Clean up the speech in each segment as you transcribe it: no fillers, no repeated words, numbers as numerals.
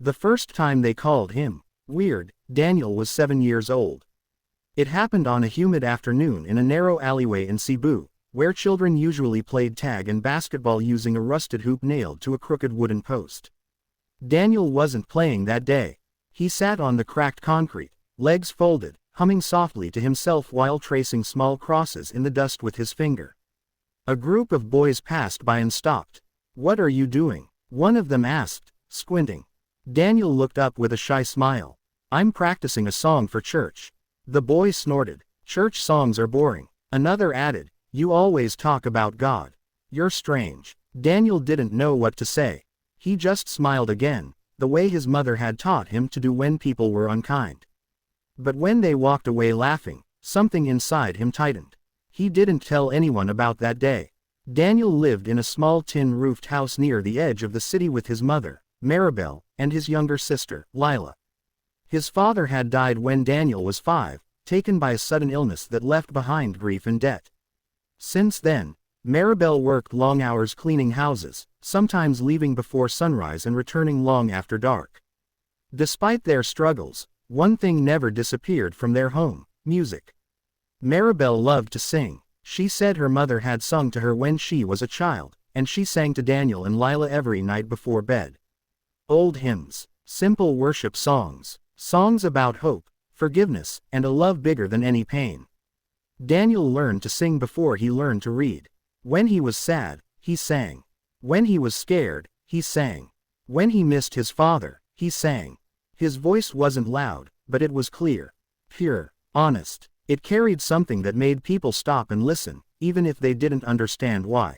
The first time they called him weird, Daniel was 7 years old. It happened on a humid afternoon in a narrow alleyway in Cebu, where children usually played tag and basketball using a rusted hoop nailed to a crooked wooden post. Daniel wasn't playing that day. He sat on the cracked concrete, legs folded, humming softly to himself while tracing small crosses in the dust with his finger. A group of boys passed by and stopped. "What are you doing?" one of them asked, squinting. Daniel looked up with a shy smile. "I'm practicing a song for church." The boy snorted. "Church songs are boring." Another added, "You always talk about God. You're strange." Daniel didn't know what to say. He just smiled again, the way his mother had taught him to do when people were unkind. But when they walked away laughing, something inside him tightened. He didn't tell anyone about that day. Daniel lived in a small tin-roofed house near the edge of the city with his mother, Maribel, and his younger sister, Lila. His father had died when Daniel was 5, taken by a sudden illness that left behind grief and debt. Since then, Maribel worked long hours cleaning houses, sometimes leaving before sunrise and returning long after dark. Despite their struggles, one thing never disappeared from their home: music. Maribel loved to sing. She said her mother had sung to her when she was a child, and she sang to Daniel and Lila every night before bed. Old hymns, simple worship songs, songs about hope, forgiveness, and a love bigger than any pain. Daniel learned to sing before he learned to read. When he was sad, he sang. When he was scared, he sang. When he missed his father, he sang. His voice wasn't loud, but it was clear, pure, honest. It carried something that made people stop and listen, even if they didn't understand why.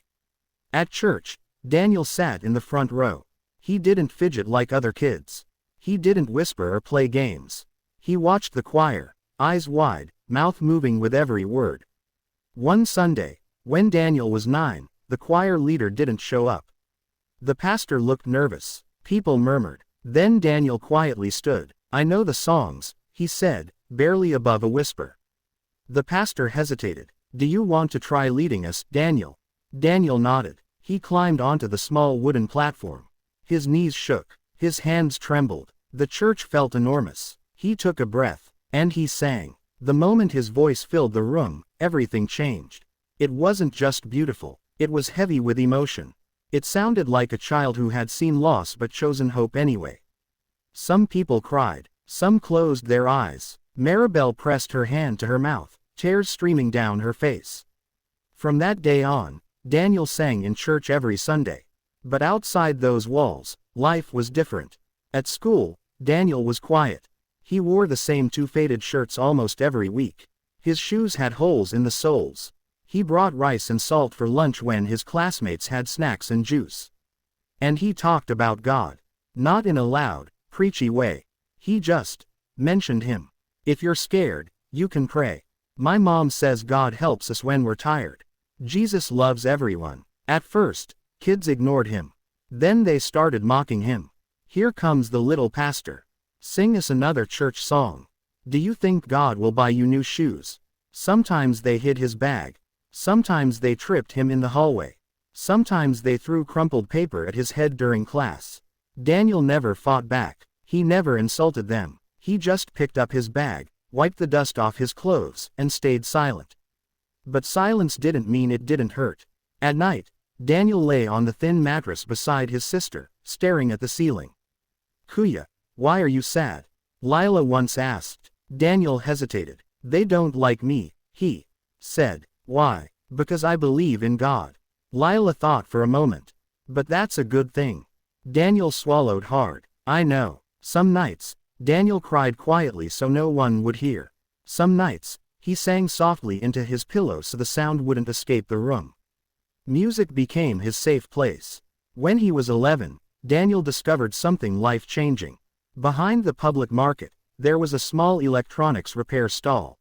At church, Daniel sat in the front row. He didn't fidget like other kids. He didn't whisper or play games. He watched the choir, eyes wide, mouth moving with every word. One Sunday, when Daniel was 9, the choir leader didn't show up. The pastor looked nervous. People murmured. Then Daniel quietly stood. "I know the songs," he said, barely above a whisper. The pastor hesitated. "Do you want to try leading us, Daniel?" Daniel nodded. He climbed onto the small wooden platform. His knees shook. His hands trembled. The church felt enormous. He took a breath, and he sang. The moment his voice filled the room, everything changed. It wasn't just beautiful. It was heavy with emotion. It sounded like a child who had seen loss but chosen hope anyway. Some people cried. Some closed their eyes. Maribel pressed her hand to her mouth, tears streaming down her face. From that day on, Daniel sang in church every Sunday. But outside those walls, life was different. At school, Daniel was quiet. He wore the same 2 faded shirts almost every week. His shoes had holes in the soles. He brought rice and salt for lunch when his classmates had snacks and juice. And he talked about God. Not in a loud, preachy way. He just mentioned him. "If you're scared, you can pray. My mom says God helps us when we're tired. Jesus loves everyone." At first, kids ignored him. Then they started mocking him. "Here comes the little pastor. Sing us another church song. Do you think God will buy you new shoes?" Sometimes they hid his bag. Sometimes they tripped him in the hallway. Sometimes they threw crumpled paper at his head during class. Daniel never fought back. He never insulted them. He just picked up his bag, wiped the dust off his clothes, and stayed silent. But silence didn't mean it didn't hurt. At night, Daniel lay on the thin mattress beside his sister, staring at the ceiling. "Kuya, why are you sad?" Lila once asked. Daniel hesitated. "They don't like me," he said. "Why?" "Because I believe in God." Lila thought for a moment. "But that's a good thing." Daniel swallowed hard. "I know." Some nights, Daniel cried quietly so no one would hear. Some nights, he sang softly into his pillow so the sound wouldn't escape the room. Music became his safe place. When he was 11, Daniel discovered something life-changing. Behind the public market, there was a small electronics repair stall.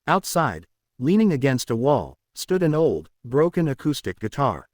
Outside, leaning against a wall, stood an old, broken acoustic guitar.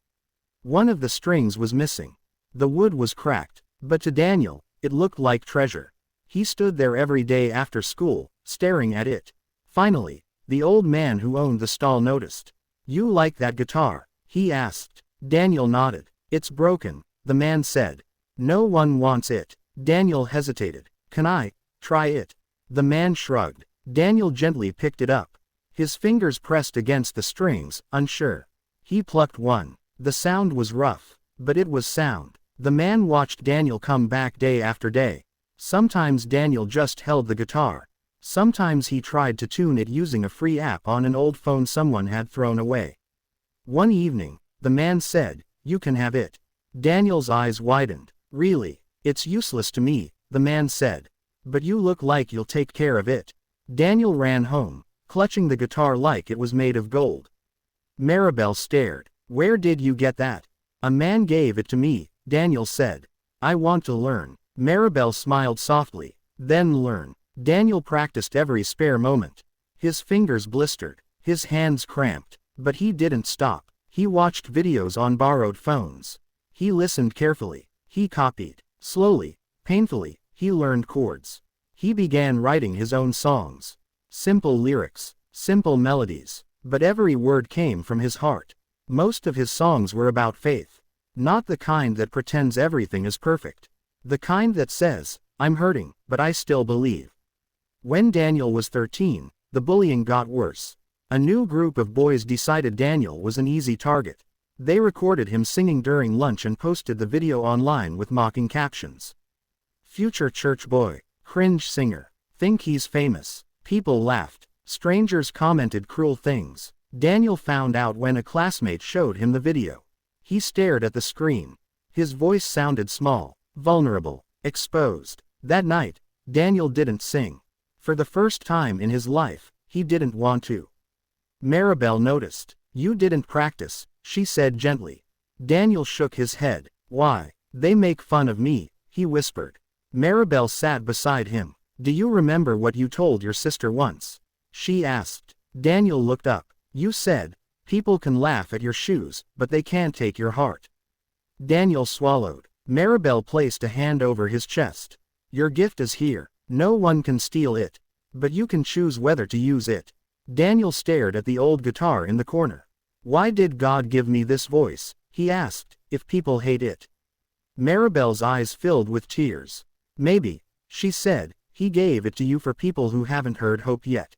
One of the strings was missing. The wood was cracked, but to Daniel, it looked like treasure. He stood there every day after school, staring at it. Finally, the old man who owned the stall noticed. "You like that guitar?" he asked. Daniel nodded. "It's broken," the man said. "No one wants it." Daniel hesitated. Can I try it? The man shrugged. Daniel gently picked it up. His fingers pressed against the strings, unsure. He plucked one. The sound was rough, but it was sound. The man watched Daniel come back day after day. Sometimes Daniel just held the guitar. Sometimes he tried to tune it using a free app on an old phone someone had thrown away. One evening, the man said, "You can have it." Daniel's eyes widened. "Really? It's useless to me," the man said. "But you look like you'll take care of it." Daniel ran home, clutching the guitar like it was made of gold. Maribel stared. "Where did you get that?" "A man gave it to me," Daniel said. "I want to learn." Maribel smiled softly. "Then learn." Daniel practiced every spare moment. His fingers blistered. His hands cramped. But he didn't stop. He watched videos on borrowed phones. He listened carefully. He copied. Slowly, painfully, he learned chords. He began writing his own songs. Simple lyrics, simple melodies, but every word came from his heart. Most of his songs were about faith. Not the kind that pretends everything is perfect. The kind that says, "I'm hurting, but I still believe." When Daniel was 13, the bullying got worse. A new group of boys decided Daniel was an easy target. They recorded him singing during lunch and posted the video online with mocking captions. "Future church boy, cringe singer, think he's famous." People laughed. Strangers commented cruel things. Daniel found out when a classmate showed him the video. He stared at the screen. His voice sounded small, vulnerable, exposed. That night, Daniel didn't sing. For the first time in his life, he didn't want to. Maribel noticed. "You didn't practice," she said gently. Daniel shook his head. "Why? They make fun of me," he whispered. Maribel sat beside him. "Do you remember what you told your sister once?" she asked. Daniel looked up. "You said, people can laugh at your shoes, but they can't take your heart." Daniel swallowed. Maribel placed a hand over his chest. "Your gift is here. No one can steal it. But you can choose whether to use it." Daniel stared at the old guitar in the corner. "Why did God give me this voice?" he asked, "if people hate it?" Maribel's eyes filled with tears. "Maybe," she said, "he gave it to you for people who haven't heard hope yet."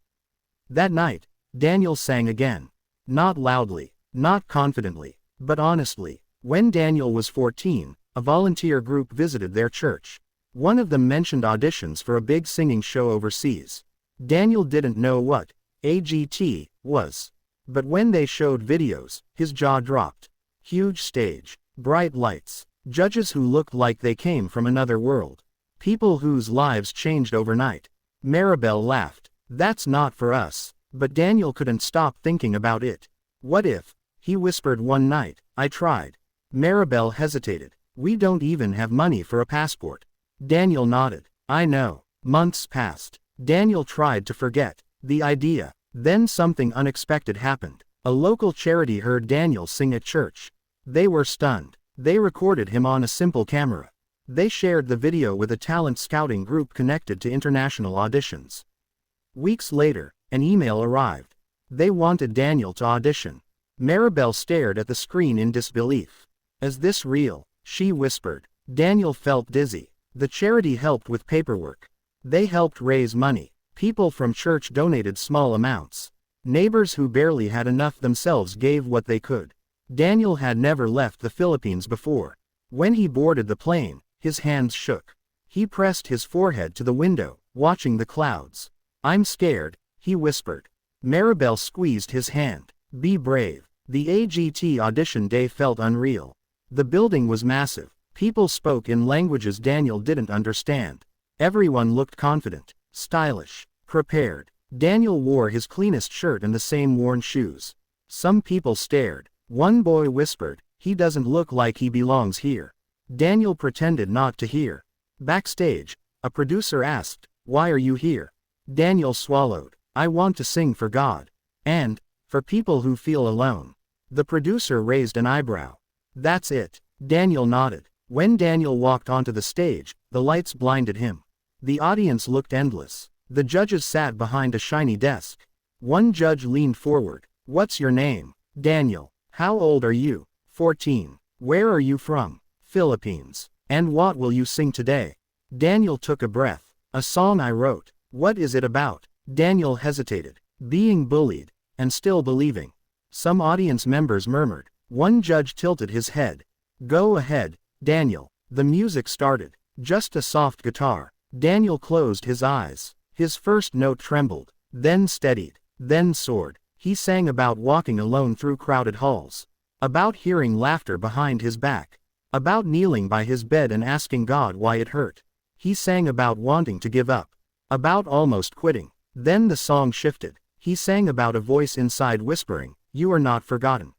That night, Daniel sang again. Not loudly, not confidently, but honestly. When Daniel was 14, a volunteer group visited their church. One of them mentioned auditions for a big singing show overseas. Daniel didn't know what AGT was. But when they showed videos, his jaw dropped. Huge stage, bright lights, judges who looked like they came from another world. People whose lives changed overnight. Maribel laughed. "That's not for us." But Daniel couldn't stop thinking about it. "What if?" he whispered one night. "I tried." Maribel hesitated. "We don't even have money for a passport." Daniel nodded. "I know." Months passed. Daniel tried to forget the idea. Then something unexpected happened. A local charity heard Daniel sing at church. They were stunned. They recorded him on a simple camera. They shared the video with a talent scouting group connected to international auditions. Weeks later, an email arrived. They wanted Daniel to audition. Maribel stared at the screen in disbelief. "Is this real?" she whispered. Daniel felt dizzy. The charity helped with paperwork. They helped raise money. People from church donated small amounts. Neighbors who barely had enough themselves gave what they could. Daniel had never left the Philippines before. When he boarded the plane, his hands shook. He pressed his forehead to the window, watching the clouds. "I'm scared," he whispered. Maribel squeezed his hand. "Be brave." The AGT audition day felt unreal. The building was massive. People spoke in languages Daniel didn't understand. Everyone looked confident, stylish, prepared. Daniel wore his cleanest shirt and the same worn shoes. Some people stared. One boy whispered, "He doesn't look like he belongs here." Daniel pretended not to hear. Backstage, a producer asked, "Why are you here?" Daniel swallowed. "I want to sing for God. And, for people who feel alone." The producer raised an eyebrow. "That's it." Daniel nodded. When Daniel walked onto the stage, the lights blinded him. The audience looked endless. The judges sat behind a shiny desk. One judge leaned forward. "What's your name?" "Daniel." "How old are you?" 14. "Where are you from?" "Philippines." "And what will you sing today?" Daniel took a breath. A song I wrote. What is it about? Daniel hesitated. Being bullied, and still believing. Some audience members murmured. One judge tilted his head. Go ahead, Daniel. The music started. Just a soft guitar. Daniel closed his eyes. His first note trembled, then steadied, then soared. He sang about walking alone through crowded halls. About hearing laughter behind his back. About kneeling by his bed and asking God why it hurt. He sang about wanting to give up. About almost quitting. Then the song shifted. He sang about a voice inside whispering, "You are not forgotten."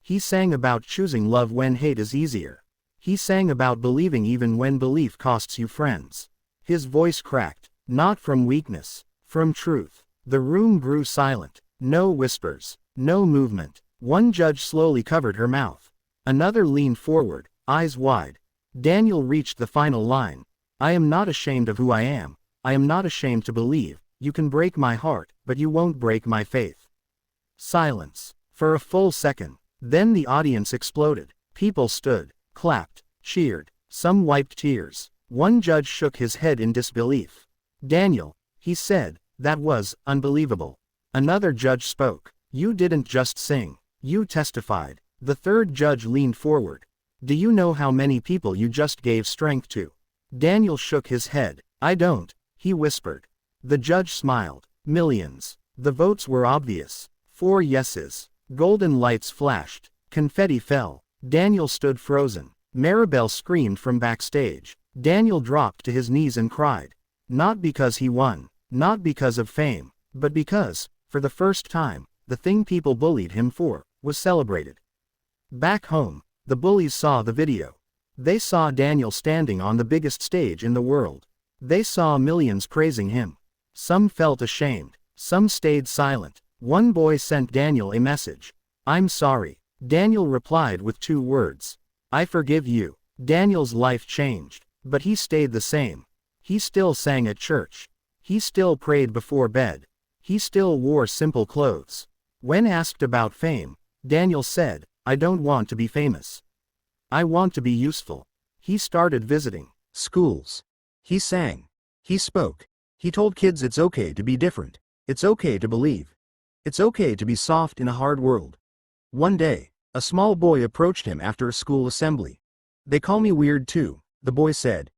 He sang about choosing love when hate is easier. He sang about believing even when belief costs you friends. His voice cracked, not from weakness, from truth. The room grew silent. No whispers, no movement. One judge slowly covered her mouth. Another leaned forward, eyes wide. Daniel reached the final line. I am not ashamed of who I am. I am not ashamed to believe. You can break my heart, but you won't break my faith. Silence. For a full second. Then the audience exploded. People stood, clapped, cheered. Some wiped tears. One judge shook his head in disbelief. Daniel, he said, that was unbelievable. Another judge spoke. You didn't just sing. You testified. The third judge leaned forward. Do you know how many people you just gave strength to? Daniel shook his head. I don't, he whispered. The judge smiled. Millions. The votes were obvious. 4 yeses. Golden lights flashed. Confetti fell. Daniel stood frozen. Maribel screamed from backstage. Daniel dropped to his knees and cried. Not because he won. Not because of fame. But because, for the first time, the thing people bullied him for, was celebrated. Back home, the bullies saw the video. They saw Daniel standing on the biggest stage in the world. They saw millions praising him. Some felt ashamed. Some stayed silent. One boy sent Daniel a message. I'm sorry. Daniel replied with 2 words. I forgive you. Daniel's life changed. But he stayed the same. He still sang at church. He still prayed before bed. He still wore simple clothes. When asked about fame, Daniel said, I don't want to be famous. I want to be useful. He started visiting schools. He sang. He spoke. He told kids it's okay to be different. It's okay to believe. It's okay to be soft in a hard world. One day, a small boy approached him after a school assembly. They call me weird too, the boy said.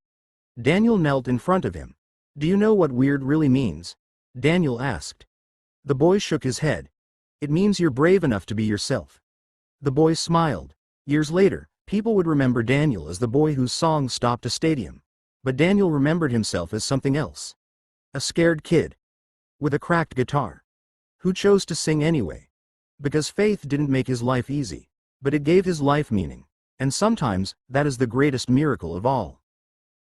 Daniel knelt in front of him. Do you know what weird really means? Daniel asked. The boy shook his head. It means you're brave enough to be yourself. The boy smiled. Years later, people would remember Daniel as the boy whose song stopped a stadium. But Daniel remembered himself as something else. A scared kid. With a cracked guitar. Who chose to sing anyway. Because faith didn't make his life easy. But it gave his life meaning. And sometimes, that is the greatest miracle of all.